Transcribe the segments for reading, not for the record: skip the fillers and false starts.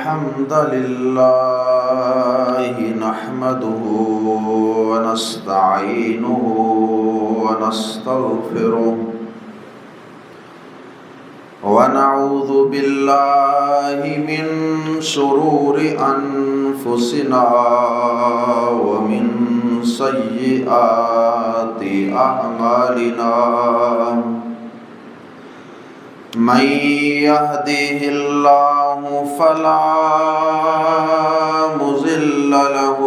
الحمد لله نحمده ونستعينه ونستغفره ونعوذ بالله من شرور أنفسنا ومن سيئات أعمالنا من يهده الله فلا مضل له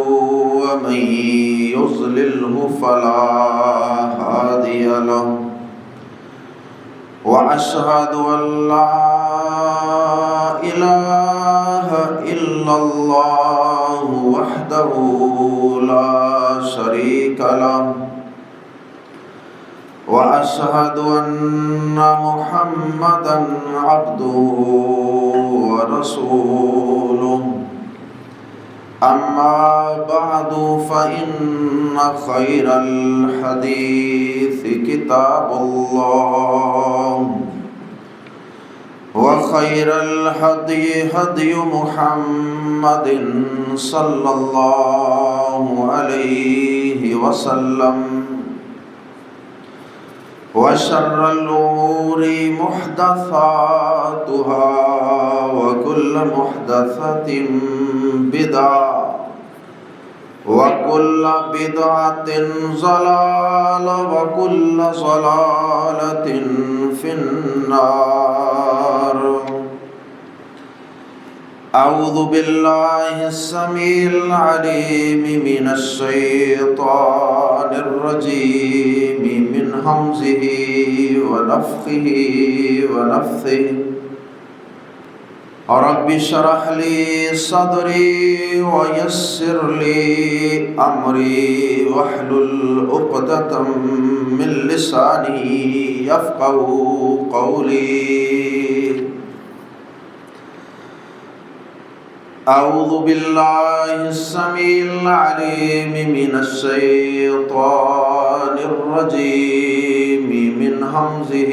ومن يضلله فلا هادي له وأشهد أن لا إله إلا الله وحده لا شريك له وأشهد أن محمدًا عبده ورسوله أما بعد فإن خير الحديث كتاب الله وخير الهدي هدي محمد صلى الله عليه وسلم وشر الأمور محدثاتها وكل محدثة بدعة وكل بدعة ضلالة وكل ضلالة في النار. أعوذ بالله السميع العليم من الشيطان الرجيم من همزه ونفخه ونفثه. رب اشرح لي صدري ويسر لي أمري واحلل عقدة من لساني يفقهوا قولي. أعوذ بالله السميع العليم من الشيطان الرجيم من همزه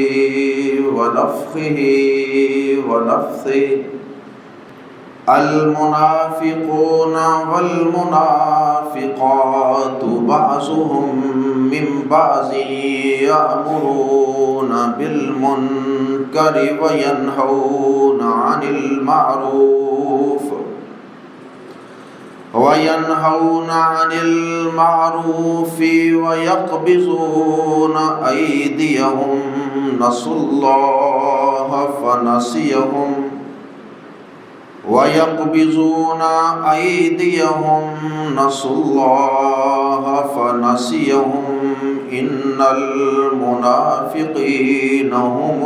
ونفخه ونفثه. المنافقون والمنافقات بعضهم من بعض يأمرون بالمنكر وينهون عن المعروف ويقبضون أيديهم نسوا الله فنسيهم إن المنافقين هم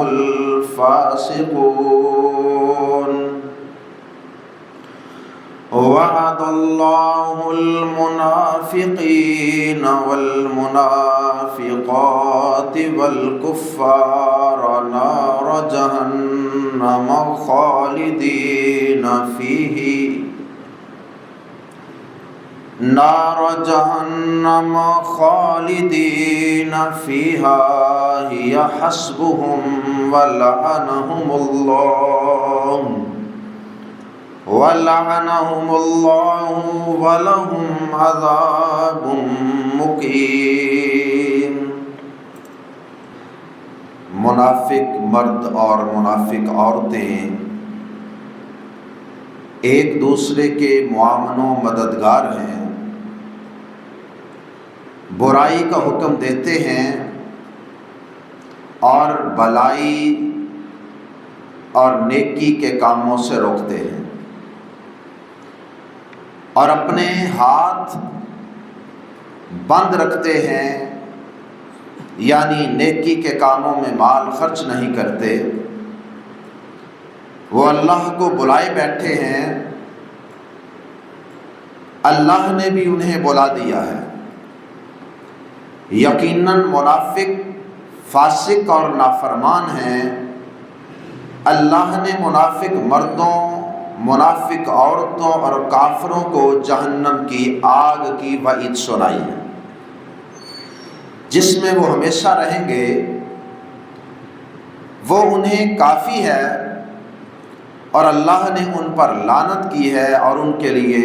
الفاسقون. وعد الله المنافقين والمنافقات والكفار نار جهنم خالدين فيها هي حسبهم ولعنهم الله ولهم عذاب مقیم. منافق مرد اور منافق عورتیں ایک دوسرے کے معاون و مددگار ہیں، برائی کا حکم دیتے ہیں اور بلائی اور نیکی کے کاموں سے روکتے ہیں، اور اپنے ہاتھ بند رکھتے ہیں، یعنی نیکی کے کاموں میں مال خرچ نہیں کرتے. وہ اللہ کو بلائے بیٹھے ہیں، اللہ نے بھی انہیں بلا دیا ہے. یقیناً منافق فاسق اور نافرمان ہیں. اللہ نے منافق مردوں، منافق عورتوں اور کافروں کو جہنم کی آگ کی وعید سنائی ہے جس میں وہ ہمیشہ رہیں گے. وہ انہیں کافی ہے اور اللہ نے ان پر لعنت کی ہے اور ان کے لیے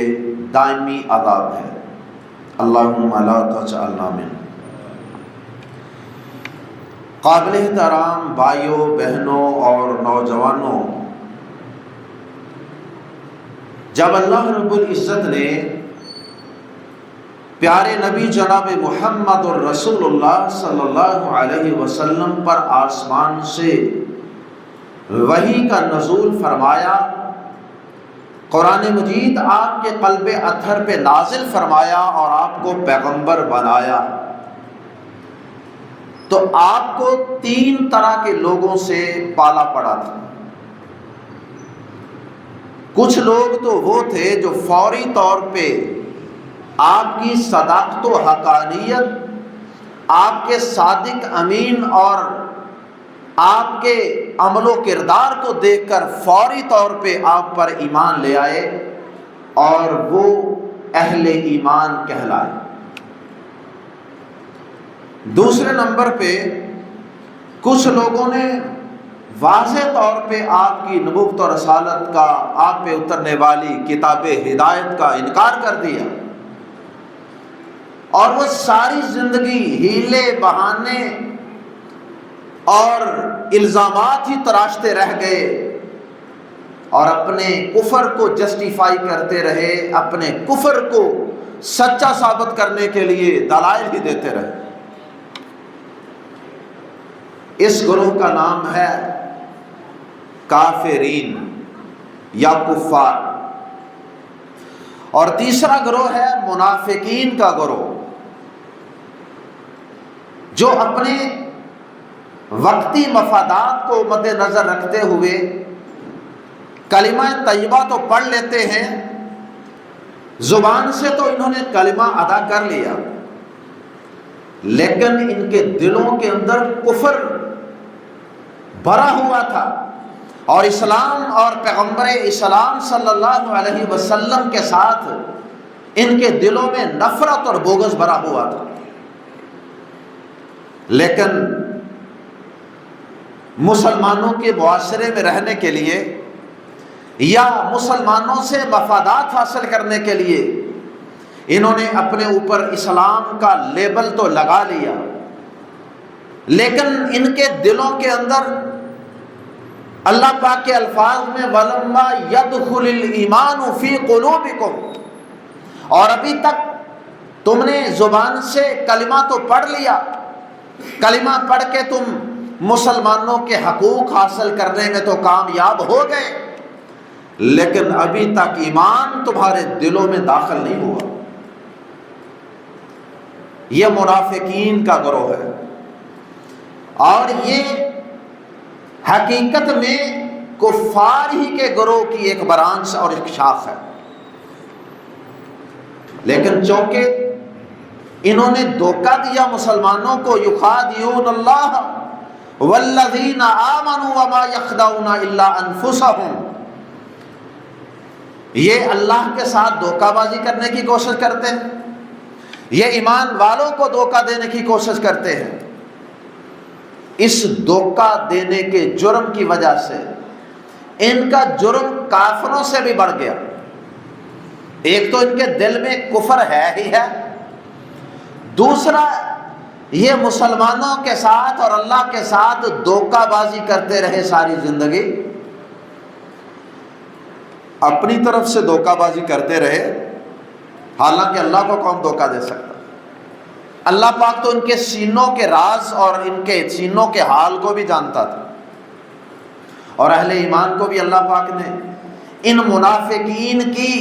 دائمی عذاب ہے۔ اللہم لا تجعلنا منہم۔ قابل احترام بھائیوں، بہنوں اور نوجوانوں، جب اللہ رب العزت نے پیارے نبی جناب محمد الرسول اللہ صلی اللہ علیہ وسلم پر آسمان سے وحی کا نزول فرمایا، قرآن مجید آپ کے قلب اطہر پہ نازل فرمایا اور آپ کو پیغمبر بنایا، تو آپ کو 3 طرح کے لوگوں سے پالا پڑا تھا۔ کچھ لوگ تو وہ تھے جو فوری طور پہ آپ کی صداقت و حقانیت، آپ کے صادق امین اور آپ کے عمل و کردار کو دیکھ کر فوری طور پہ آپ پر ایمان لے آئے اور وہ اہل ایمان کہلائے۔ دوسرے نمبر پہ کچھ لوگوں نے واضح طور پہ آپ کی نبوت اور رسالت کا، آپ پہ اترنے والی کتاب ہدایت کا انکار کر دیا، اور وہ ساری زندگی ہیلے بہانے اور الزامات ہی تراشتے رہ گئے اور اپنے کفر کو جسٹیفائی کرتے رہے، اپنے کفر کو سچا ثابت کرنے کے لیے دلائل ہی دیتے رہے۔ اس گروہ کا نام ہے کافرین یا کفار، اور تیسرا گروہ ہے منافقین کا گروہ، جو اپنے وقتی مفادات کو مد نظر رکھتے ہوئے کلمہ طیبہ تو پڑھ لیتے ہیں، زبان سے تو انہوں نے کلمہ ادا کر لیا، لیکن ان کے دلوں کے اندر کفر بھرا ہوا تھا، اور اسلام اور پیغمبر اسلام صلی اللہ علیہ وسلم کے ساتھ ان کے دلوں میں نفرت اور بغض بھرا ہوا تھا۔ لیکن مسلمانوں کے معاشرے میں رہنے کے لیے یا مسلمانوں سے مفادات حاصل کرنے کے لیے انہوں نے اپنے اوپر اسلام کا لیبل تو لگا لیا، لیکن ان کے دلوں کے اندر اللہ پاک کے الفاظ میں وَلَمَّا يَدْخُلِ الْإِيمَانُ فِي قُلُوبِكُمْ، اور ابھی تک تم نے زبان سے کلمہ تو پڑھ لیا، کلمہ پڑھ کے تم مسلمانوں کے حقوق حاصل کرنے میں تو کامیاب ہو گئے، لیکن ابھی تک ایمان تمہارے دلوں میں داخل نہیں ہوا۔ یہ منافقین کا گروہ ہے، اور یہ حقیقت میں کفار ہی کے گروہ کی ایک برانچ اور ایک شاخ ہے، لیکن چونکہ انہوں نے دھوکہ دیا مسلمانوں کو، یخادعون اللہ والذین آمنوا وما یخدعون الا انفسہم، یہ اللہ کے ساتھ دھوکہ بازی کرنے کی کوشش کرتے ہیں، یہ ایمان والوں کو دھوکہ دینے کی کوشش کرتے ہیں۔ اس دھوکہ دینے کے جرم کی وجہ سے ان کا جرم کافروں سے بھی بڑھ گیا۔ ایک تو ان کے دل میں کفر ہے ہی ہے، دوسرا یہ مسلمانوں کے ساتھ اور اللہ کے ساتھ دھوکہ بازی کرتے رہے ساری زندگی، اپنی طرف سے دھوکہ بازی کرتے رہے، حالانکہ اللہ کو کون دھوکہ دے سکتا؟ اللہ پاک تو ان کے سینوں کے راز اور ان کے سینوں کے حال کو بھی جانتا تھا، اور اہل ایمان کو بھی اللہ پاک نے ان منافقین کی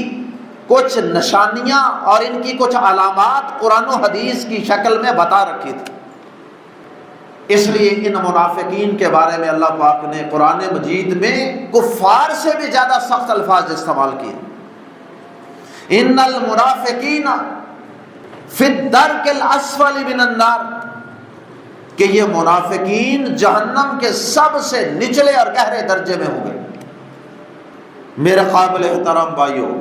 کچھ نشانیاں اور ان کی کچھ علامات قرآن و حدیث کی شکل میں بتا رکھی تھی۔ اس لیے ان منافقین کے بارے میں اللہ پاک نے قرآن مجید میں کفار سے بھی زیادہ سخت الفاظ استعمال کیے۔ ان المنافقین فی الدرک الاسفل من النار، کہ یہ منافقین جہنم کے سب سے نچلے اور گہرے درجے میں ہوں گے۔ میرے قابل احترام بھائیوں،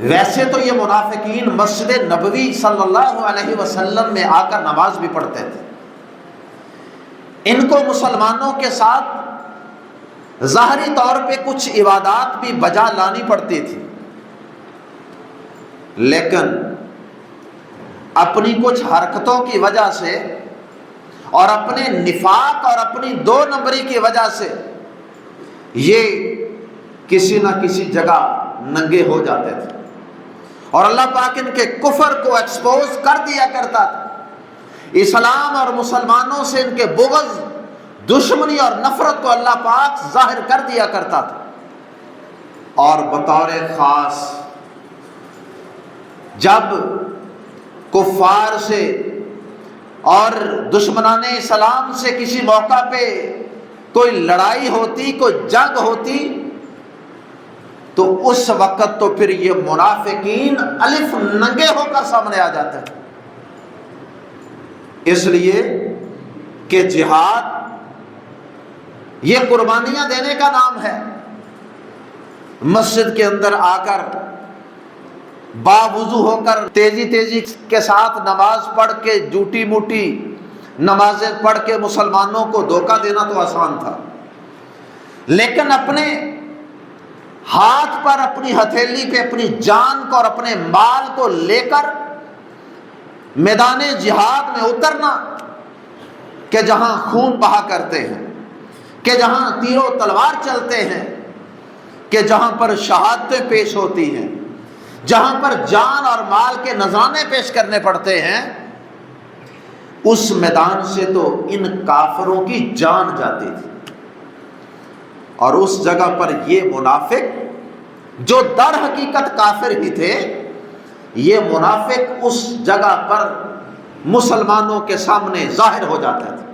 ویسے تو یہ منافقین مسجد نبوی صلی اللہ علیہ وسلم میں آ کر نماز بھی پڑھتے تھے، ان کو مسلمانوں کے ساتھ ظاہری طور پہ کچھ عبادات بھی بجا لانی پڑتی تھی، لیکن اپنی کچھ حرکتوں کی وجہ سے اور اپنے نفاق اور اپنی دو نمبری کی وجہ سے یہ کسی نہ کسی جگہ ننگے ہو جاتے تھے، اور اللہ پاک ان کے کفر کو ایکسپوز کر دیا کرتا تھا۔ اسلام اور مسلمانوں سے ان کے بغض، دشمنی اور نفرت کو اللہ پاک ظاہر کر دیا کرتا تھا۔ اور بطور خاص جب کفار سے اور دشمنان اسلام سے کسی موقع پہ کوئی لڑائی ہوتی، کوئی جنگ ہوتی، تو اس وقت تو پھر یہ منافقین الف ننگے ہو کر سامنے آ جاتے ہیں، اس لیے کہ جہاد یہ قربانیاں دینے کا نام ہے۔ مسجد کے اندر آ کر باوضو ہو کر تیزی کے ساتھ نماز پڑھ کے، جھوٹی موٹی نمازیں پڑھ کے مسلمانوں کو دھوکہ دینا تو آسان تھا، لیکن اپنے ہاتھ پر، اپنی ہتھیلی پہ اپنی جان کو اور اپنے مال کو لے کر میدان جہاد میں اترنا، کہ جہاں خون بہا کرتے ہیں، کہ جہاں تیر و تلوار چلتے ہیں، کہ جہاں پر شہادتیں پیش ہوتی ہیں، جہاں پر جان اور مال کے نذرانے پیش کرنے پڑتے ہیں، اس میدان سے تو ان کافروں کی جان جاتی تھی۔ اور اس جگہ پر یہ منافق جو در حقیقت کافر ہی تھے، یہ منافق اس جگہ پر مسلمانوں کے سامنے ظاہر ہو جاتے تھے۔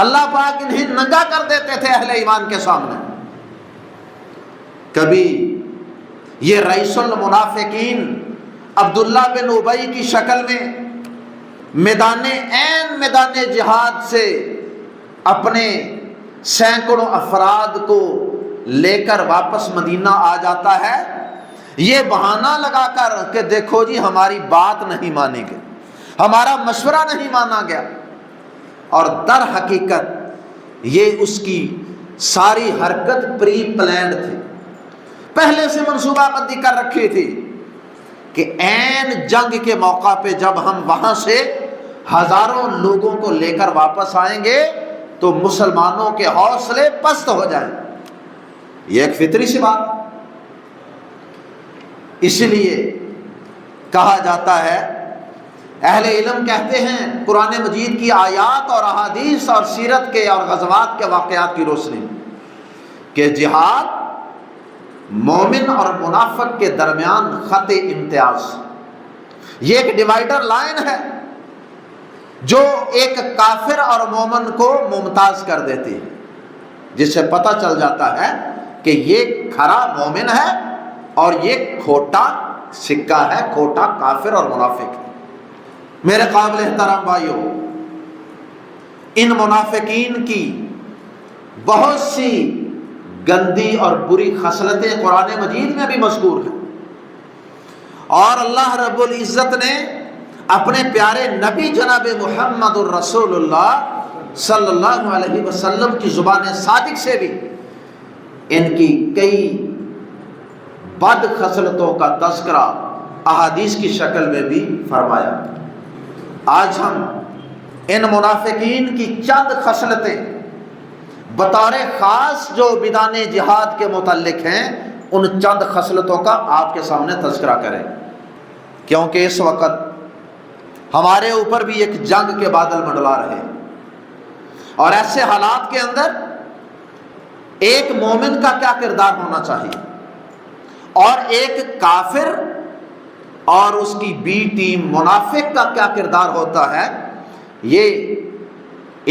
اللہ پاک انہیں ننگا کر دیتے تھے اہل ایمان کے سامنے۔ کبھی یہ رئیس المنافقین عبداللہ بن ابی کی شکل میں میدان جہاد سے اپنے سینکڑوں افراد کو لے کر واپس مدینہ آ جاتا ہے، یہ بہانہ لگا کر کہ دیکھو جی ہماری بات نہیں مانی گئی، ہمارا مشورہ نہیں مانا گیا، اور در حقیقت یہ اس کی ساری حرکت پری پلانڈ تھی، پہلے سے منصوبہ بندی کر رکھی تھی کہ عین جنگ کے موقع پہ جب ہم وہاں سے ہزاروں لوگوں کو لے کر واپس آئیں گے تو مسلمانوں کے حوصلے پست ہو جائیں۔ یہ ایک فطری سی بات، اس لیے کہا جاتا ہے، اہل علم کہتے ہیں قرآن مجید کی آیات اور احادیث اور سیرت کے اور غزوات کے واقعات کی روشنی میں، کہ جہاد مومن اور منافق کے درمیان خط امتیاز، یہ ایک ڈیوائیڈر لائن ہے جو ایک کافر اور مومن کو ممتاز کر دیتی ہے، جس سے پتہ چل جاتا ہے کہ یہ کھرا مومن ہے اور یہ کھوٹا سکہ ہے، کھوٹا کافر اور منافق ہے۔ میرے قابل احترام بھائیوں، ان منافقین کی بہت سی گندی اور بری خصلتیں قرآن مجید میں بھی مذکور ہیں، اور اللہ رب العزت نے اپنے پیارے نبی جناب محمد الرسول اللہ صلی اللہ علیہ وسلم کی زبان صادق سے بھی ان کی کئی بد خصلتوں کا تذکرہ احادیث کی شکل میں بھی فرمایا۔ آج ہم ان منافقین کی چند خصلتیں بطور خاص جو میدان جہاد کے متعلق ہیں، ان چند خصلتوں کا آپ کے سامنے تذکرہ کریں، کیونکہ اس وقت ہمارے اوپر بھی ایک جنگ کے بادل منڈلا رہے ہیں، اور ایسے حالات کے اندر ایک مومن کا کیا کردار ہونا چاہیے اور ایک کافر اور اس کی بی ٹیم منافق کا کیا کردار ہوتا ہے، یہ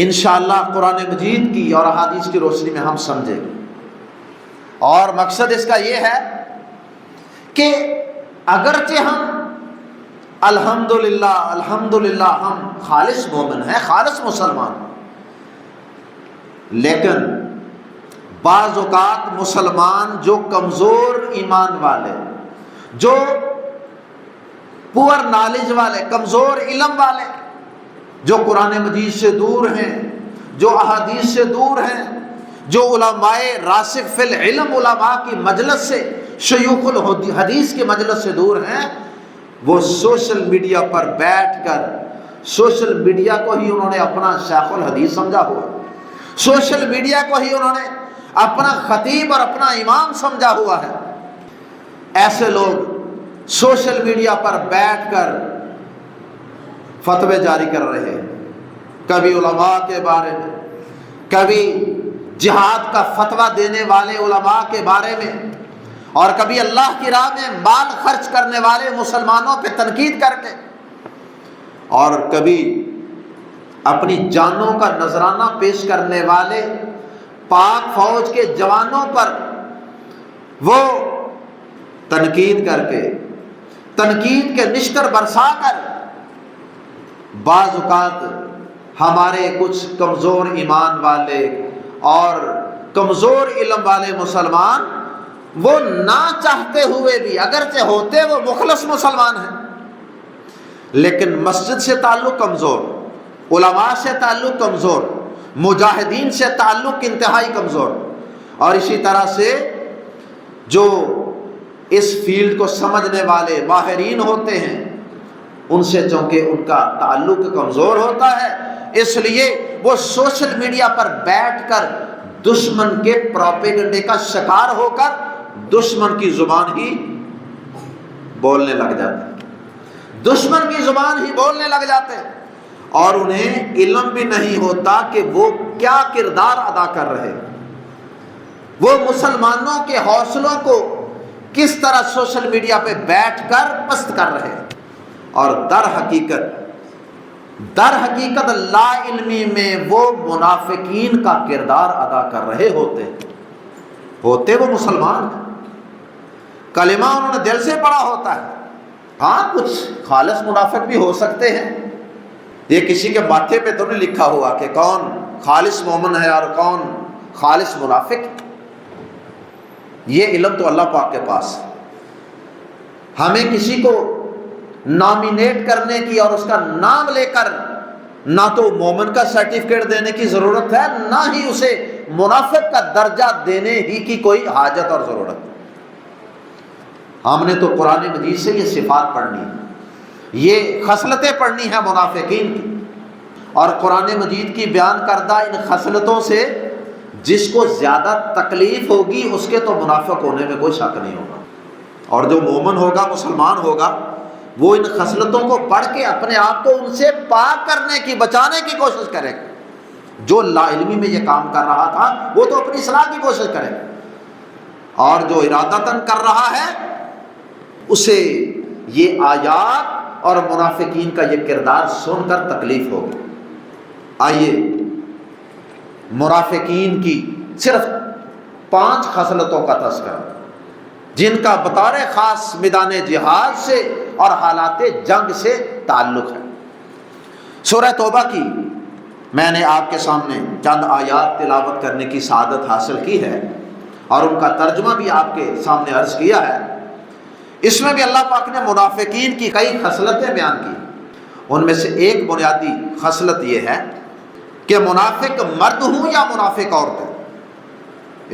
انشاءاللہ قرآن مجید کی اور احادیث کی روشنی میں ہم سمجھیں گے۔ اور مقصد اس کا یہ ہے کہ اگرچہ ہم الحمدللہ ہم خالص مومن ہیں، خالص مسلمان، لیکن بعض اوقات مسلمان جو کمزور ایمان والے، جو پور نالج والے، کمزور علم والے، جو قرآن مجید سے دور ہیں، جو احادیث سے دور ہیں، جو علماء راسخ فی العلم علماء کی مجلس سے، شیوخ الحدیث کی مجلس سے دور ہیں، وہ سوشل میڈیا پر بیٹھ کر سوشل میڈیا کو ہی انہوں نے اپنا شیخ الحدیث سمجھا ہوا، سوشل میڈیا کو ہی انہوں نے اپنا خطیب اور اپنا امام سمجھا ہوا ہے۔ ایسے لوگ سوشل میڈیا پر بیٹھ کر فتوے جاری کر رہے ہیں، کبھی علماء کے بارے میں، کبھی جہاد کا فتویٰ دینے والے علماء کے بارے میں، اور کبھی اللہ کی راہ میں مال خرچ کرنے والے مسلمانوں پہ تنقید کر کے، اور کبھی اپنی جانوں کا نذرانہ پیش کرنے والے پاک فوج کے جوانوں پر وہ تنقید کر کے، تنقید کے نشتر برسا کر، بعض اوقات ہمارے کچھ کمزور ایمان والے اور کمزور علم والے مسلمان، وہ نہ چاہتے ہوئے بھی، اگرچہ ہوتے وہ مخلص مسلمان ہیں، لیکن مسجد سے تعلق کمزور، علماء سے تعلق کمزور، مجاہدین سے تعلق انتہائی کمزور، اور اسی طرح سے جو اس فیلڈ کو سمجھنے والے ماہرین ہوتے ہیں، ان سے چونکہ ان کا تعلق کمزور ہوتا ہے، اس لیے وہ سوشل میڈیا پر بیٹھ کر دشمن کے پروپیگنڈے کا شکار ہو کر دشمن کی زبان ہی بولنے لگ جاتے ہیں، دشمن کی زبان ہی بولنے لگ جاتے ہیں، اور انہیں علم بھی نہیں ہوتا کہ وہ کیا کردار ادا کر رہے، وہ مسلمانوں کے حوصلوں کو کس طرح سوشل میڈیا پہ بیٹھ کر پست کر رہے ہیں، اور در حقیقت لا علمی میں وہ منافقین کا کردار ادا کر رہے ہوتے وہ مسلمان ہیں، کلمہ انہوں نے دل سے پڑھا ہوتا ہے، ہاں کچھ خالص منافق بھی ہو سکتے ہیں، یہ کسی کے ماتھے پہ تو نہیں لکھا ہوا کہ کون خالص مومن ہے اور کون خالص منافق ہے، یہ علم تو اللہ پاک کے پاس ہے۔ ہمیں کسی کو نامینیٹ کرنے کی اور اس کا نام لے کر نہ تو مومن کا سرٹیفکیٹ دینے کی ضرورت ہے، نہ ہی اسے منافق کا درجہ دینے ہی کی کوئی حاجت اور ضرورت ہے۔ ہم نے تو قرآن مجید سے یہ صفات پڑھنی ہے، یہ خصلتیں پڑھنی ہیں منافقین کی، اور قرآن مجید کی بیان کردہ ان خصلتوں سے جس کو زیادہ تکلیف ہوگی اس کے تو منافق ہونے میں کوئی شک نہیں ہوگا، اور جو مومن ہوگا، مسلمان ہوگا، وہ ان خصلتوں کو پڑھ کے اپنے آپ کو ان سے پاک کرنے کی، بچانے کی کوشش کرے گا۔ جو لا علمی میں یہ کام کر رہا تھا وہ تو اپنی اصلاح کی کوشش کرے، اور جو ارادتاً کر رہا ہے اسے یہ آیات اور منافقین کا یہ کردار سن کر تکلیف ہوگی۔ آئیے منافقین کی صرف 5 خصلتوں کا تذکرہ، جن کا بطور خاص میدان جہاد سے اور حالات جنگ سے تعلق ہے۔ سورہ توبہ کی میں نے آپ کے سامنے چند آیات تلاوت کرنے کی سعادت حاصل کی ہے، اور ان کا ترجمہ بھی آپ کے سامنے عرض کیا ہے۔ اس میں بھی اللہ پاک نے منافقین کی کئی خصلتیں بیان کی، ان میں سے ایک بنیادی خصلت یہ ہے کہ منافق مرد ہوں یا منافق عورتیں،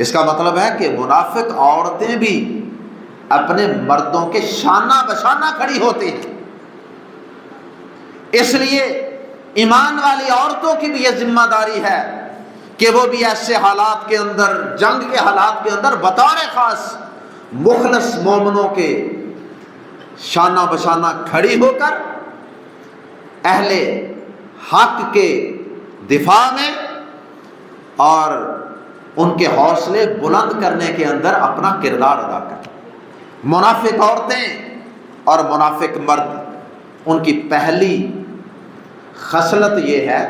اس کا مطلب ہے کہ منافق عورتیں بھی اپنے مردوں کے شانہ بشانہ کھڑی ہوتی ہیں، اس لیے ایمان والی عورتوں کی بھی یہ ذمہ داری ہے کہ وہ بھی ایسے حالات کے اندر، جنگ کے حالات کے اندر بطور خاص مخلص مومنوں کے شانہ بشانہ کھڑی ہو کر اہل حق کے دفاع میں اور ان کے حوصلے بلند کرنے کے اندر اپنا کردار ادا کریں۔ منافق عورتیں اور منافق مرد، ان کی پہلی خصلت یہ ہے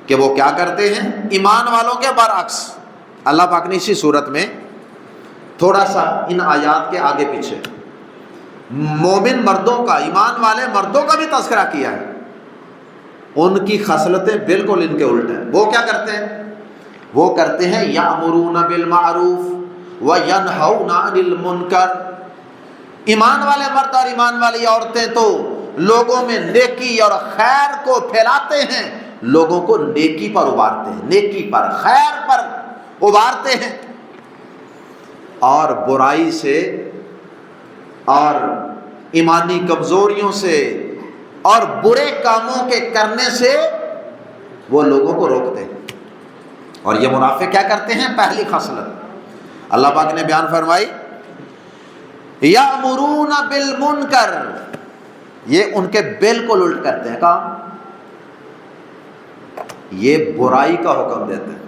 کہ وہ کیا کرتے ہیں؟ ایمان والوں کے برعکس اللہ پاک نے اسی صورت میں تھوڑا سا ان آیات کے آگے پیچھے مومن مردوں کا، ایمان والے مردوں کا بھی تذکرہ کیا ہے، ان کی خصلتیں بالکل ان کے الٹ ہیں۔ وہ کیا کرتے ہیں؟ وہ کرتے ہیں یأمرون بالمعروف وینہون عن المنکر۔ ایمان والے مرد اور ایمان والی عورتیں تو لوگوں میں نیکی اور خیر کو پھیلاتے ہیں، لوگوں کو نیکی پر ابھارتے ہیں، نیکی پر، خیر پر ابھارتے ہیں، اور برائی سے اور ایمانی کمزوریوں سے اور برے کاموں کے کرنے سے وہ لوگوں کو روکتے ہیں۔ اور یہ منافق کیا کرتے ہیں؟ پہلی خصلت اللہ پاک نے بیان فرمائی، یأمرون بالمنکر، یہ ان کے بالکل الٹ کرتے ہیں کام، یہ برائی کا حکم دیتے ہیں،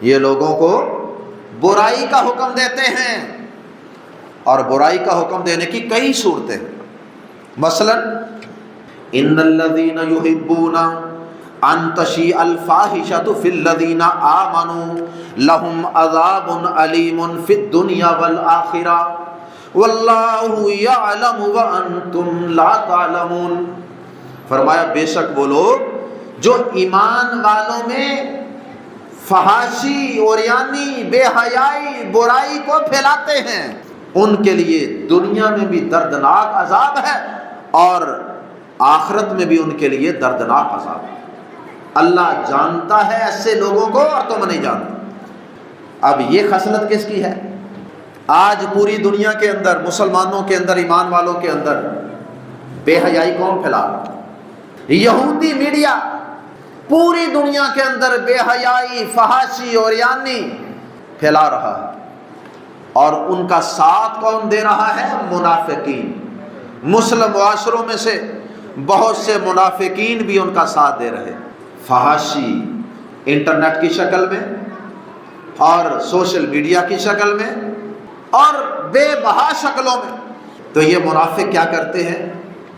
یہ لوگوں کو برائی کا حکم دیتے ہیں۔ اور برائی کا حکم دینے کی کئی صورتیں، مثلا ان الذین یحبون ان تشیع الفاحشۃ فی الذین آمنوا لہم عذاب علیم فی الدنیا والآخرہ واللہ یعلم وانتم لا تعلمون۔ فرمایا بے شک وہ لوگ جو ایمان والوں میں فحاشی، عریانی، بے حیائی، برائی کو پھیلاتے ہیں، ان کے لیے دنیا میں بھی دردناک عذاب ہے اور آخرت میں بھی ان کے لیے دردناک عذاب ہے۔ اللہ جانتا ہے ایسے لوگوں کو اور تم نہیں جانتے۔ اب یہ خصلت کس کی ہے؟ آج پوری دنیا کے اندر، مسلمانوں کے اندر، ایمان والوں کے اندر بے حیائی کون پھیلا رہا؟ یہودی میڈیا پوری دنیا کے اندر بے حیائی، فحاشی، عریانی پھیلا رہا ہے، اور ان کا ساتھ کون دے رہا ہے؟ منافقین۔ مسلم معاشروں میں سے بہت سے منافقین بھی ان کا ساتھ دے رہے ہیں، فحاشی انٹرنیٹ کی شکل میں اور سوشل میڈیا کی شکل میں اور بے بہا شکلوں میں۔ تو یہ منافق کیا کرتے ہیں؟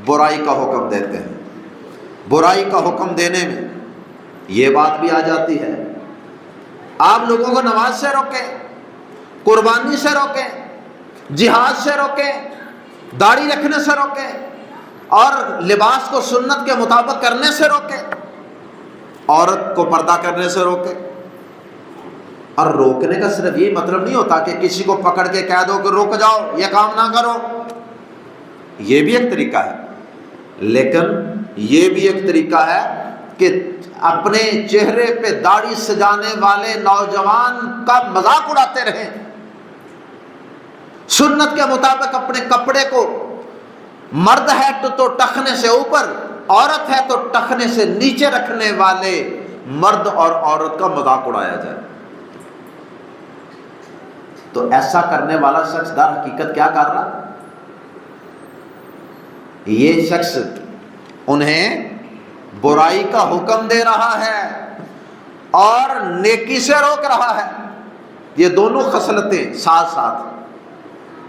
برائی کا حکم دیتے ہیں۔ برائی کا حکم دینے میں یہ بات بھی آ جاتی ہے، آپ لوگوں کو نماز سے روکیں، قربانی سے روکیں، جہاد سے روکیں، داڑھی رکھنے سے روکیں، اور لباس کو سنت کے مطابق کرنے سے روکیں، عورت کو پردہ کرنے سے روکیں۔ اور روکنے کا صرف یہ مطلب نہیں ہوتا کہ کسی کو پکڑ کے کہہ دو کہ رک جاؤ، یہ کام نہ کرو، یہ بھی ایک طریقہ ہے، لیکن یہ بھی ایک طریقہ ہے کہ اپنے چہرے پہ داڑھی سجانے والے نوجوان کا مذاق اڑاتے رہیں، سنت کے مطابق اپنے کپڑے کو، مرد ہے تو ٹخنے سے اوپر، عورت ہے تو ٹخنے سے نیچے رکھنے والے مرد اور عورت کا مذاق اڑایا جائے۔ تو ایسا کرنے والا شخص در حقیقت کیا کر رہا؟ یہ شخص انہیں برائی کا حکم دے رہا ہے اور نیکی سے روک رہا ہے۔ یہ دونوں خصلتیں ساتھ ساتھ،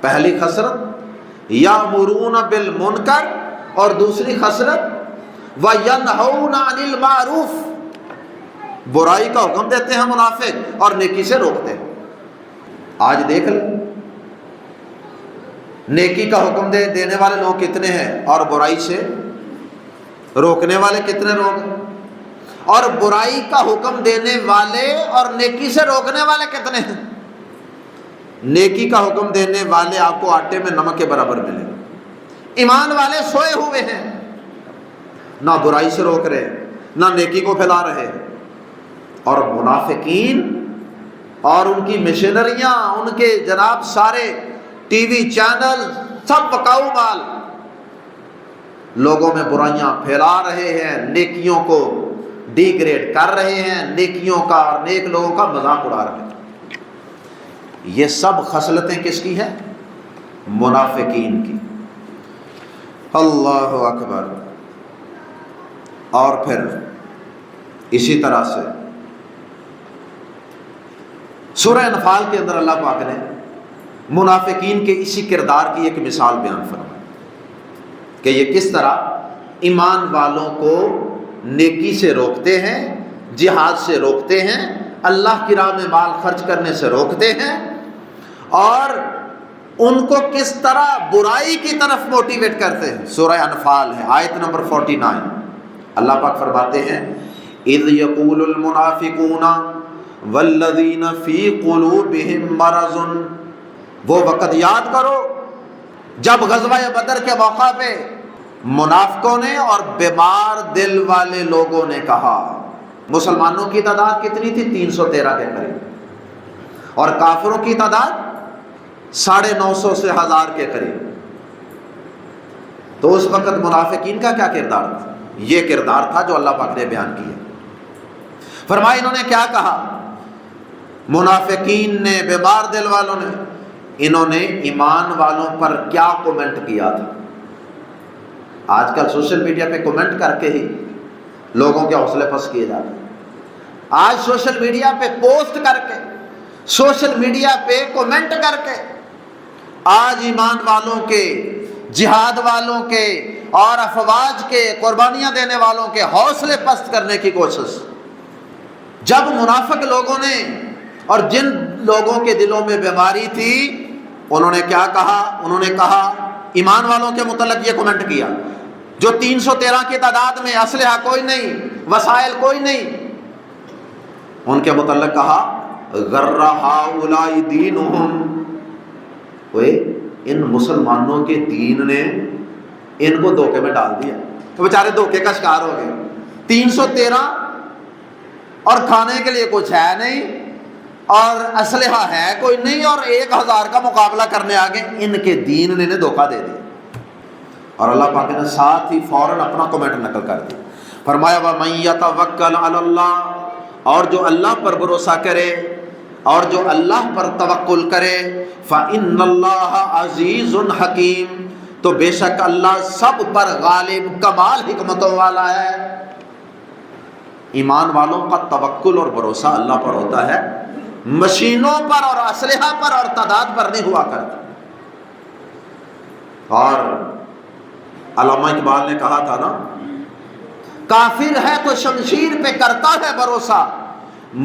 پہلی خصلت یامرون بالمنکر اور دوسری خصلت وینہون عن المعروف، برائی کا حکم دیتے ہیں منافق اور نیکی سے روکتے ہیں۔ آج دیکھ لیں نیکی کا حکم دینے والے لوگ کتنے ہیں اور برائی سے روکنے والے کتنے لوگ ہیں، اور برائی کا حکم دینے والے اور نیکی سے روکنے والے کتنے ہیں؟ نیکی کا حکم دینے والے آپ کو آٹے میں نمک کے برابر ملے، ایمان والے سوئے ہوئے ہیں، نہ برائی سے روک رہے نہ نیکی کو پھیلا رہے، اور منافقین اور ان کی مشنریاں، ان کے جناب سارے ٹی وی چینل سب بکاؤ مال لوگوں میں برائیاں پھیلا رہے ہیں، نیکیوں کو ڈی گریڈ کر رہے ہیں، نیکیوں کا اور نیک لوگوں کا مذاق اڑا رہے ہیں۔ یہ سب خصلتیں کس کی ہیں؟ منافقین کی۔ اللہ اکبر۔ اور پھر اسی طرح سے سورہ انفال کے اندر اللہ پاک نے منافقین کے اسی کردار کی ایک مثال بیان فرمائی کہ یہ کس طرح ایمان والوں کو نیکی سے روکتے ہیں، جہاد سے روکتے ہیں، اللہ کی راہ میں مال خرچ کرنے سے روکتے ہیں، اور ان کو کس طرح برائی کی طرف موٹیویٹ کرتے ہیں۔ سورہ انفال ہے، آیت نمبر 49۔ اللہ پاک فرماتے ہیں اذ یقول المنافقون والذین فی قلوبہم مرض، وہ وقت یاد کرو جب غزوہ بدر کے موقع پہ منافقوں نے اور بیمار دل والے لوگوں نے کہا، مسلمانوں کی تعداد کتنی تھی؟ 313 کے قریب، اور کافروں کی تعداد 950 سے 1000 کے قریب۔ تو اس وقت منافقین کا کیا کردار تھا؟ یہ کردار تھا جو اللہ پاک نے بیان کیا۔ فرمایا انہوں نے کیا کہا؟ منافقین نے، بیمار دل والوں نے، انہوں نے ایمان والوں پر کیا کومنٹ کیا تھا؟ آج کل سوشل میڈیا پہ کومنٹ کر کے ہی لوگوں کے حوصلے پست کیے جاتے ہیں۔ آج سوشل میڈیا پہ پوسٹ کر کے، سوشل میڈیا پہ کومنٹ کر کے آج ایمان والوں کے، جہاد والوں کے اور افواج کے، قربانیاں دینے والوں کے حوصلے پست کرنے کی کوشش۔ جب منافق لوگوں نے اور جن لوگوں کے دلوں میں بیماری تھی، انہوں نے کیا کہا؟ انہوں نے کہا، ایمان والوں کے متعلق یہ کومنٹ کیا جو 313 کی تعداد میں، اسلحہ کوئی نہیں، وسائل کوئی نہیں، ان کے متعلق کہا غر ہؤلاء دینہم، ان مسلمانوں کے دین نے ان کو دھوکے میں ڈال دیا، تو بیچارے دھوکے کا شکار ہو گئے۔ 313 اور کھانے کے لیے کچھ ہے نہیں، اور اسلحہ ہے کوئی نہیں، اور 1000 کا مقابلہ کرنے آگے، ان کے دین نے دھوکہ دے دیا۔ اور اللہ پاک نے ساتھ ہی فوراً اپنا کومنٹ نقل کر دیا، فرمایا وَمَن يَتَوَکَّلْ عَلَى اللَّهِ، اور جو اللہ پر بھروسہ کرے اور جو اللہ پر توکل کرے، فَإِنَّ اللَّهَ عَزِيزٌ حَكِيمٌ، تو بے شک اللہ سب پر غالب، کمال حکمتوں والا ہے۔ ایمان والوں کا توکل اور بھروسہ اللہ پر ہوتا ہے، مشینوں پر اور اسلحہ پر اور تعداد پر نہیں ہوا کرتا۔ اور علامہ اقبال نے کہا تھا نا، کافر ہے تو شمشیر پہ کرتا ہے بھروسہ،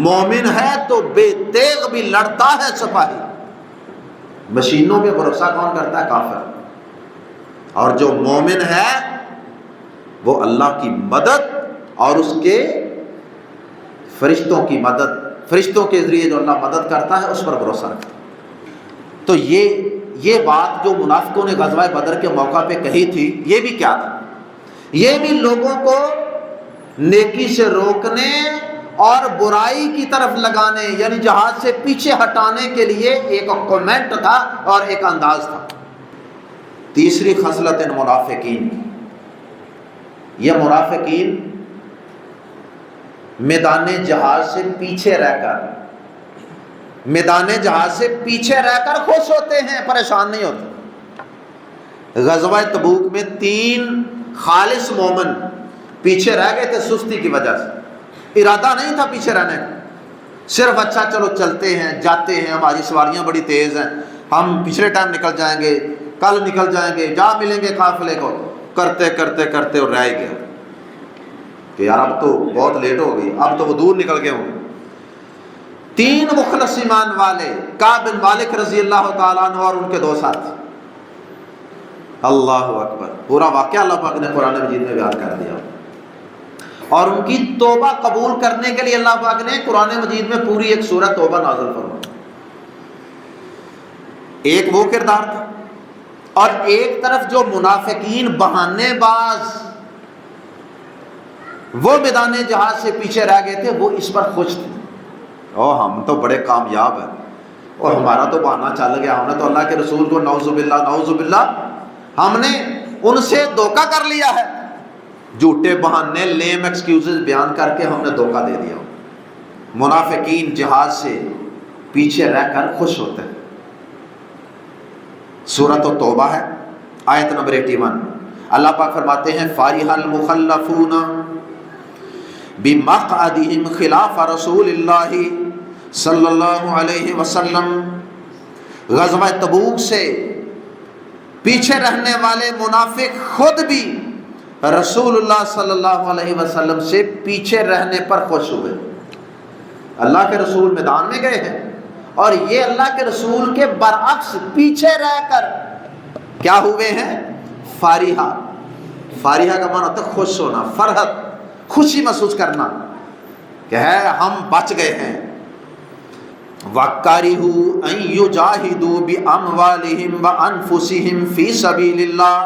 مومن ہے تو بے تیغ بھی لڑتا ہے سپاہی۔ مشینوں پہ بھروسہ کون کرتا ہے؟ کافر۔ اور جو مومن ہے وہ اللہ کی مدد اور اس کے فرشتوں کی مدد، فرشتوں کے ذریعے جو اللہ مدد کرتا ہے اس پر بھروسہ رکھتا ہے۔ تو یہ بات جو منافقوں نے غزوہ بدر کے موقع پہ کہی تھی، یہ بھی کیا تھا؟ یہ بھی لوگوں کو نیکی سے روکنے اور برائی کی طرف لگانے، یعنی جہاد سے پیچھے ہٹانے کے لیے ایک کومنٹ تھا اور ایک انداز تھا۔ تیسری خصلت منافقین، یہ منافقین میدان جہاد سے پیچھے رہ کر، میدان جہاد سے پیچھے رہ کر خوش ہوتے ہیں، پریشان نہیں ہوتے۔ غزوہ تبوک میں 3 خالص مومن پیچھے رہ گئے تھے سستی کی وجہ سے، ارادہ نہیں تھا پیچھے رہنے کا، صرف اچھا چلو چلتے ہیں، جاتے ہیں، ہماری سواریاں بڑی تیز ہیں، ہم پچھلے ٹائم نکل جائیں گے، کل نکل جائیں گے، جا ملیں گے قافلے کو، کرتے کرتے کرتے اور رہ گیا کہ یار اب تو بہت لیٹ ہو گئی، اب تو وہ دور نکل گئے ہوں۔ 3 مخلص ایمان والے، کعب بن مالک رضی اللہ تعالیٰ عنہ اور ان کے 2 ساتھی، اللہ اکبر، پورا واقعہ اللہ پاک نے قرآن مجید میں بیان کر دیا، اور ان کی توبہ قبول کرنے کے لیے اللہ پاک نے قرآن مجید میں پوری ایک سورہ توبہ نازل فرمائی۔ ایک وہ کردار تھا، اور ایک طرف جو منافقین بہانے باز وہ میدان جہاد سے پیچھے رہ گئے تھے، وہ اس پر خوش تھے، ہم تو بڑے کامیاب ہیں، اور ہمارا تو بہانہ چل گیا، ہم نے تو اللہ کے رسول کو نعوذ باللہ ہم نے ان سے دھوکہ کر لیا ہے، جھوٹے بہانے، لیم ایکسکیوزز بیان کر کے ہم نے دھوکہ دے دیا۔ منافقین جہاد سے پیچھے رہ کر خوش ہوتے ہیں۔ سورۃ توبہ ہے، آیت نمبر 81، اللہ پاک فرماتے ہیں فارح المخلفون بمقعدہم خلاف رسول اللہ صلی اللہ علیہ وسلم، غزوہ تبوک سے پیچھے رہنے والے منافق خود بھی رسول اللہ صلی اللہ علیہ وسلم سے پیچھے رہنے پر خوش ہوئے۔ اللہ کے رسول میدان میں گئے ہیں اور یہ اللہ کے رسول کے برعکس پیچھے رہ کر کیا ہوئے ہیں؟ فارحہ۔ فارحہ کا معنی ہوتا ہے خوش ہونا، فرحت، خوشی محسوس کرنا کہ ہے ہم بچ گئے ہیں۔ وَكَرِهُوا أَن يُجَاهِدُوا بِأَمْوَالِهِمْ وَأَنفُسِهِمْ فِي سَبِيلِ اللَّهِ،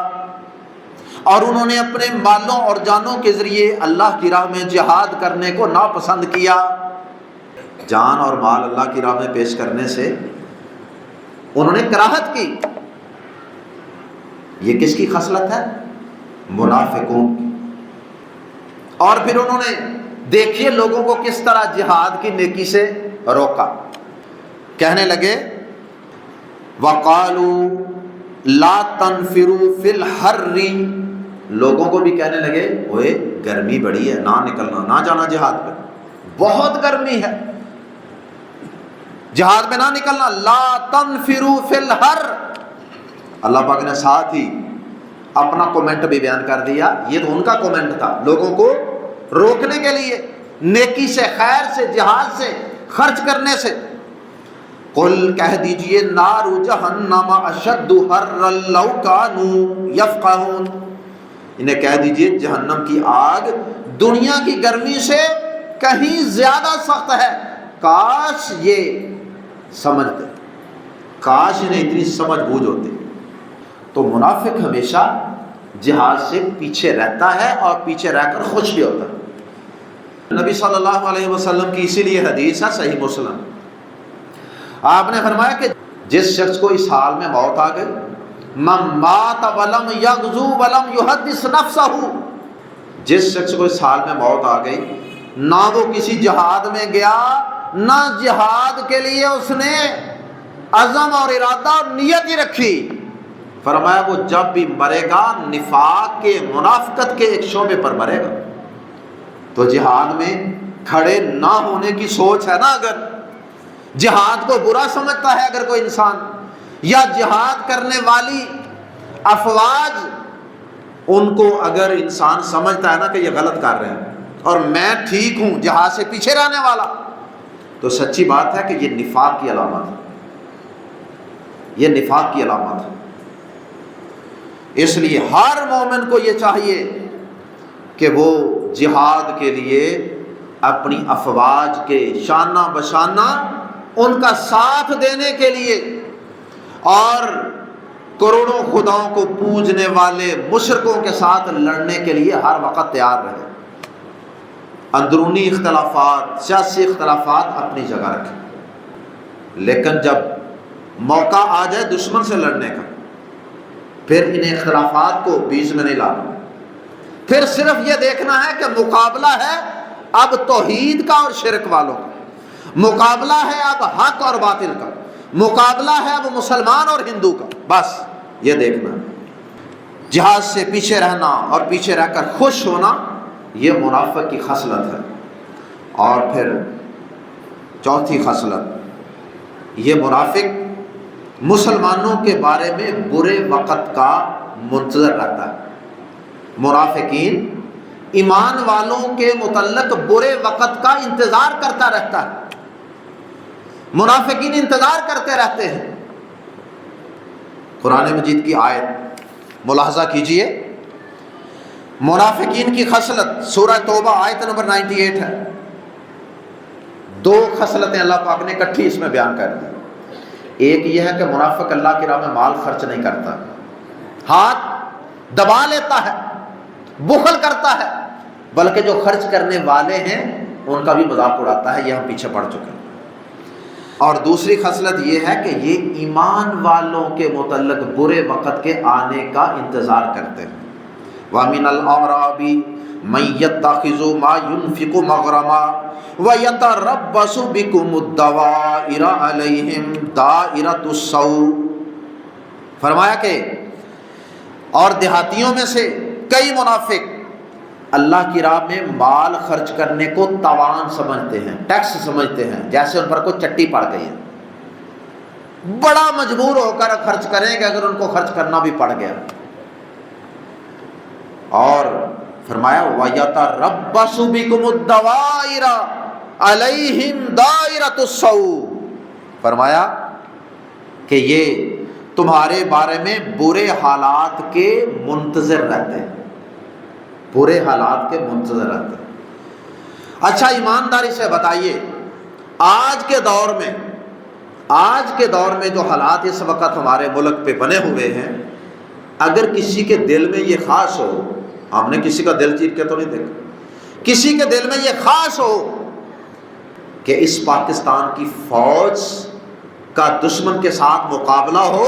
اور انہوں نے اپنے مالوں اور جانوں کے ذریعے اللہ کی راہ میں جہاد کرنے کو ناپسند کیا۔ جان اور مال اللہ کی راہ میں پیش کرنے سے انہوں نے کراہت کی۔ یہ کس کی خصلت ہے؟ منافقوں کی۔ اور پھر انہوں نے دیکھیے لوگوں کو کس طرح جہاد کی نیکی سے روکا۔ کہنے لگے وَقَالُوا لَا تَنْفِرُوا فِي الْحَرِّ، لوگوں کو بھی کہنے لگے اوئے گرمی بڑی ہے، نہ نکلنا، نہ جانا جہاد پہ، بہت گرمی ہے، جہاد میں نہ نکلنا۔ لا تنفروا فی الحر، اللہ پاک نے ساتھ ہی اپنا کومنٹ بھی بیان کر دیا، یہ تو ان کا کومنٹ تھا لوگوں کو روکنے کے لیے نیکی سے، خیر سے، جہاد سے، خرچ کرنے سے۔ قل کہہ دیجئے نار جہنم اشد حرا لو کانوا یفقہون، انہیں کہہ دیجئے جہنم کی آگ دنیا کی گرمی سے کہیں زیادہ سخت ہے، کاش یہ سمجھتے، کاش انہیں اتنی سمجھ بوجھ ہوتی۔ تو منافق ہمیشہ جہاد سے پیچھے رہتا ہے اور پیچھے رہ کر خوش بھی ہوتا ہے۔ نبی صلی اللہ علیہ وسلم کی اسی لیے حدیث ہے صحیح مسلم، آپ نے فرمایا کہ جس شخص کو اس حال میں موت آ گئی، من مات ولم یغزو ولم یحدث نفسہ، جس شخص کو اس حال میں موت آ گئی، نہ وہ کسی جہاد میں گیا، نہ جہاد کے لیے اس نے عزم اور ارادہ اور نیت ہی رکھی، فرمایا وہ جب بھی مرے گا نفاق کے، منافقت کے ایک شعبے پر مرے گا۔ تو جہاد میں کھڑے نہ ہونے کی سوچ ہے نا، اگر جہاد کو برا سمجھتا ہے اگر کوئی انسان، یا جہاد کرنے والی افواج ان کو اگر انسان سمجھتا ہے نا کہ یہ غلط کر رہے ہیں اور میں ٹھیک ہوں جہاد سے پیچھے رہنے والا، تو سچی بات ہے کہ یہ نفاق کی علامت ہے، یہ نفاق کی علامت ہے۔ اس لیے ہر مومن کو یہ چاہیے کہ وہ جہاد کے لیے اپنی افواج کے شانہ بشانہ ان کا ساتھ دینے کے لیے اور کروڑوں خداؤں کو پوجنے والے مشرکوں کے ساتھ لڑنے کے لیے ہر وقت تیار رہے۔ اندرونی اختلافات، سیاسی اختلافات اپنی جگہ رکھیں، لیکن جب موقع آ جائے دشمن سے لڑنے کا، پھر ان اختلافات کو بیچ میں نہیں لانا، پھر صرف یہ دیکھنا ہے کہ مقابلہ ہے اب توحید کا اور شرک والوں کا، مقابلہ ہے اب حق اور باطل کا، مقابلہ ہے اب مسلمان اور ہندو کا، بس یہ دیکھنا۔ جہاد سے پیچھے رہنا اور پیچھے رہ کر خوش ہونا یہ منافق کی خصلت ہے۔ اور پھر چوتھی خصلت، یہ منافق مسلمانوں کے بارے میں برے وقت کا منتظر رہتا ہے۔ منافقین ایمان والوں کے متعلق برے وقت کا انتظار کرتا رہتا ہے، منافقین انتظار کرتے رہتے ہیں۔ قرآن مجید کی آیت ملاحظہ کیجئے، منافقین کی خصلت سورہ توبہ آیت نمبر 98 ہے۔ دو خصلتیں اللہ پاک نے اکٹھی اس میں بیان کر دی۔ ایک یہ ہے کہ منافق اللہ کی راہ میں مال خرچ نہیں کرتا، ہاتھ دبا لیتا ہے، بخل کرتا ہے، بلکہ جو خرچ کرنے والے ہیں ان کا بھی مذاق اڑاتا ہے، یہ ہم پیچھے پڑ چکے ہیں۔ اور دوسری خصلت یہ ہے کہ یہ ایمان والوں کے متعلق برے وقت کے آنے کا انتظار کرتے ہیں۔ وَمِنَ الْأَعْرَابِ مَن يَتَّخِذُ مَا يُنْفِقُ مَغْرَمًا وَيَتَرَبَّصُ بِكُمُ الدَّوَائِرَ عَلَيْهِمْ دَائِرَةُ السَّوْءِ، فرمایا کہ اور دیہاتیوں میں سے کئی منافق اللہ کی راہ میں مال خرچ کرنے کو تاوان سمجھتے ہیں، ٹیکس سمجھتے ہیں، جیسے ان پر کوئی چٹی پڑ گئی ہے، بڑا مجبور ہو کر خرچ کریں گے اگر ان کو خرچ کرنا بھی پڑ گیا۔ اور فرمایا وَيَتَرَبَّصُ بِكُمُ الدَّوَائِرَ عَلَيْهِمْ دَائِرَةُ السَّوْءِ، فرمایا کہ یہ تمہارے بارے میں برے حالات کے منتظر رہتے ہیں، برے حالات کے منتظر رہتے ہیں۔ اچھا ایمانداری سے بتائیے، آج کے دور میں جو حالات اس وقت ہمارے ملک پہ بنے ہوئے ہیں، اگر کسی کے دل میں یہ خواہش ہو، ہم نے کسی کا دل چیر کے تو نہیں دیکھا، کسی کے دل میں یہ خواہش ہو کہ اس پاکستان کی فوج کا دشمن کے ساتھ مقابلہ ہو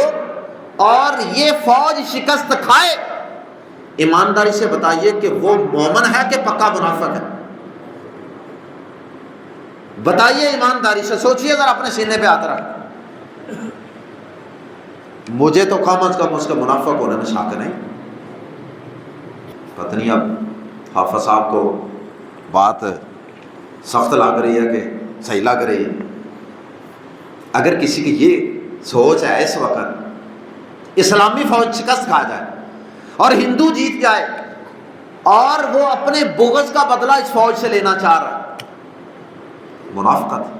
اور یہ فوج شکست کھائے، ایمانداری سے بتائیے کہ وہ مومن ہے کہ پکا منافق ہے؟ بتائیے ایمانداری سے، سوچئے ذرا، اپنے سینے پہ ہاتھ رکھ۔ مجھے تو کم از کم اس کے منافق ہونے میں شک نہیں۔ پتہ نہیں اب حافظ صاحب کو بات سخت لگ رہی ہے کہ صحیح لگ رہی ہے۔ اگر کسی کی یہ سوچ ہے اس وقت اسلامی فوج شکست کھا جائے اور ہندو جیت جائے اور وہ اپنے بغض کا بدلہ اس فوج سے لینا چاہ رہا ہے، منافقت۔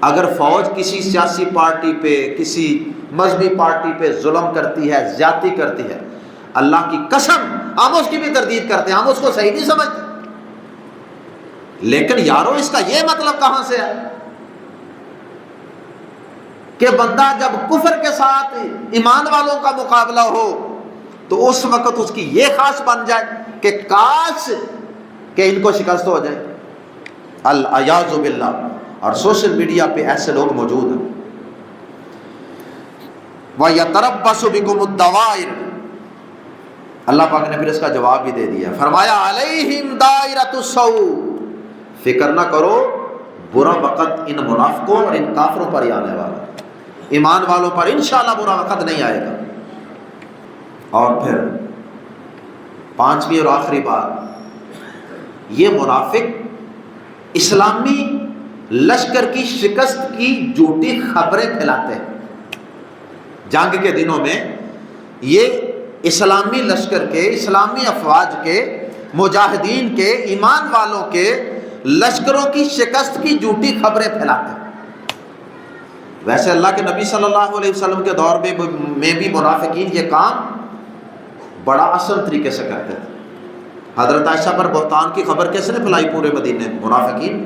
اگر فوج کسی سیاسی پارٹی پہ، کسی مذہبی پارٹی پہ ظلم کرتی ہے، زیادتی کرتی ہے، اللہ کی قسم ہم اس کی بھی تردید کرتے ہیں، ہم اس کو صحیح نہیں سمجھتے، لیکن یارو اس کا یہ مطلب کہاں سے ہے کہ بندہ جب کفر کے ساتھ ایمان والوں کا مقابلہ ہو تو اس وقت اس کی یہ خواہش بن جائے کہ کاش کہ ان کو شکست ہو جائے، الیاذ باللہ۔ اور سوشل میڈیا پہ ایسے لوگ موجود ہیں۔ وَيَتَرَبَّصُ بِكُمُ الدَّوَائِرُ، اللہ پاک نے پھر اس کا جواب بھی دے دیا، فرمایا عَلَيْهِمْ دَائِرَةُ السَّوْءِ، فکر نہ کرو، برا وقت ان منافقوں اور ان کافروں پر ہی آنے والا، ایمان والوں پر انشاءاللہ برا وقت نہیں آئے گا۔ اور پھر پانچویں اور آخری بات، یہ منافق اسلامی لشکر کی شکست کی جھوٹی خبریں پھیلاتے ہیں۔ جنگ کے دنوں میں یہ اسلامی لشکر کے، اسلامی افواج کے، مجاہدین کے، ایمان والوں کے لشکروں کی شکست کی جھوٹی خبریں پھیلاتے ہیں۔ ویسے اللہ کے نبی صلی اللہ علیہ وسلم کے دور میں بھی منافقین یہ کام بڑا آسان طریقے سے کرتے تھے۔ حضرت عائشہ پر بہتان کی خبر کس نے پھیلائی پورے مدینے میں؟ منافقین۔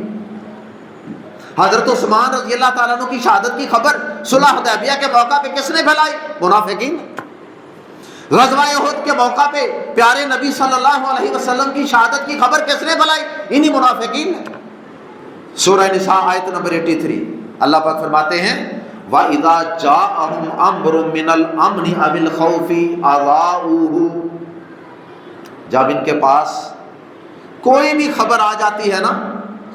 حضرت عثمان رضی اللہ تعالیٰ عنہ کی شہادت کی خبر صلح حدیبیہ کے موقع پہ کس نے پھیلائی؟ منافقین۔ غزوہ احد کے موقع پہ پیارے نبی صلی اللہ علیہ وسلم کی شہادت کی خبر کس نے پھیلائی؟ انہی منافقین نے۔ سورہ نساء آیت نمبر 83 اللہ پاک فرماتے ہیں وَإِذَا جَاءَهُمْ أَمْرٌ مِّنَ الْأَمْنِ أَوِ الْخَوْفِ أَذَاعُوهُ، جب ان کے پاس کوئی بھی خبر آ جاتی ہے نا،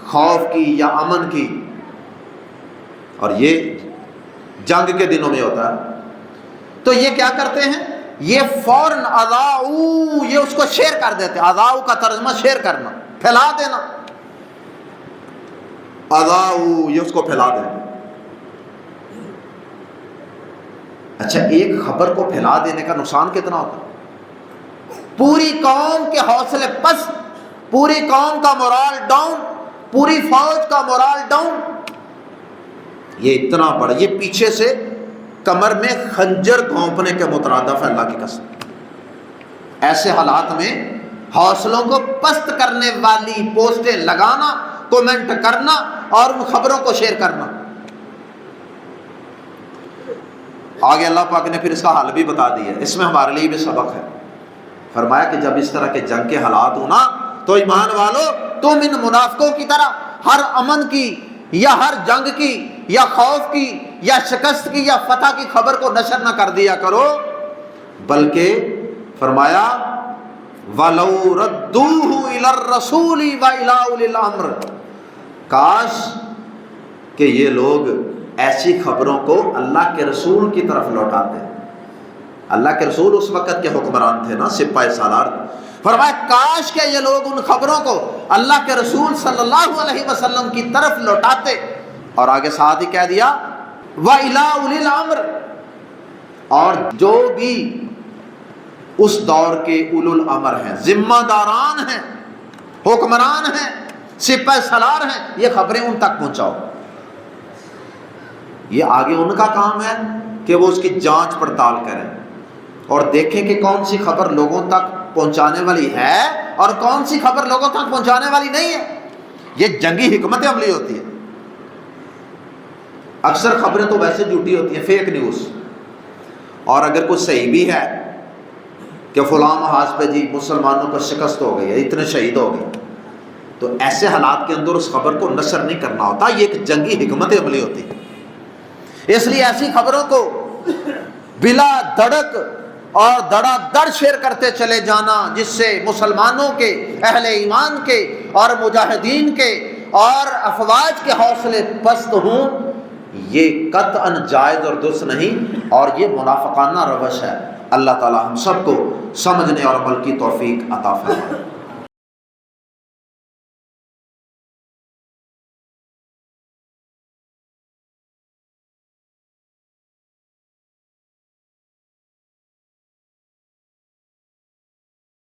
خوف کی یا امن کی، اور یہ جنگ کے دنوں میں ہوتا ہے، تو یہ کیا کرتے ہیں؟ یہ فوراً اذاعوا، یہ اس کو شیئر کر دیتے ہیں۔ اذاعوا کا ترجمہ شیئر کرنا، پھیلا دینا۔ اذاعوا، یہ اس کو پھیلا دینا۔ اچھا، ایک خبر کو پھیلا دینے کا نقصان کتنا ہوتا ہے؟ پوری قوم کے حوصلے پست، پوری قوم کا مورال ڈاؤن، پوری فوج کا مورال ڈاؤن۔ یہ اتنا بڑا، یہ پیچھے سے کمر میں خنجر گھونپنے کے مترادف ہے، اللہ کی قسم۔ ایسے حالات میں حوصلوں کو پست کرنے والی پوسٹیں لگانا، کومنٹ کرنا اور ان خبروں کو شیئر کرنا۔ آگے اللہ پاک نے پھر اس کا حل بھی بتا دیا، اس میں ہمارے لیے بھی سبق ہے۔ فرمایا کہ جب اس طرح کے جنگ کے حالات ہونا تو ایمان والو، تم ان منافقوں کی طرح ہر امن کی یا ہر جنگ کی یا خوف کی یا شکست کی یا فتح کی خبر کو نشر نہ کر دیا کرو، بلکہ فرمایا وَلَوْ رَدُّوهُ إِلَى الرَّسُولِ وَإِلَىٰ أُولِي الْأَمْرِ، کاش کہ یہ لوگ ایسی خبروں کو اللہ کے رسول کی طرف لوٹاتے۔ اللہ کے رسول اس وقت کے حکمران تھے نا، سپاہی سالار۔ فرمایا کاش کہ یہ لوگ ان خبروں کو اللہ کے رسول صلی اللہ علیہ وسلم کی طرف لوٹاتے، اور آگے ساتھ ہی کہہ دیا وَإِلَىٰ أُولِي الْأَمْرِ، اور جو بھی اس دور کے اولو الامر ہیں، ذمہ داران ہیں، حکمران ہیں، سپاہی سالار ہیں، یہ خبریں ان تک پہنچاؤ۔ یہ آگے ان کا کام ہے کہ وہ اس کی جانچ پڑتال کریں اور دیکھیں کہ کون سی خبر لوگوں تک پہنچانے والی ہے اور کون سی خبر لوگوں تک پہنچانے والی نہیں ہے۔ یہ جنگی حکمت عملی ہوتی ہے۔ اکثر خبریں تو ویسے جھوٹی ہوتی ہیں، فیک نیوز، اور اگر کوئی صحیح بھی ہے کہ فلاں محاذ پہ جی مسلمانوں کو شکست ہو گئی ہے، اتنے شہید ہو گئے، تو ایسے حالات کے اندر اس خبر کو نشر نہیں کرنا ہوتا، یہ ایک جنگی حکمت عملی ہوتی ہے۔ اس لیے ایسی خبروں کو بلا دھڑک اور دڑا دڑ شیئر کرتے چلے جانا، جس سے مسلمانوں کے، اہل ایمان کے اور مجاہدین کے اور افواج کے حوصلے پست ہوں، یہ قطعاً جائز اور درست نہیں، اور یہ منافقانہ روش ہے۔ اللہ تعالی ہم سب کو سمجھنے اور عمل کی توفیق عطا فرمائے۔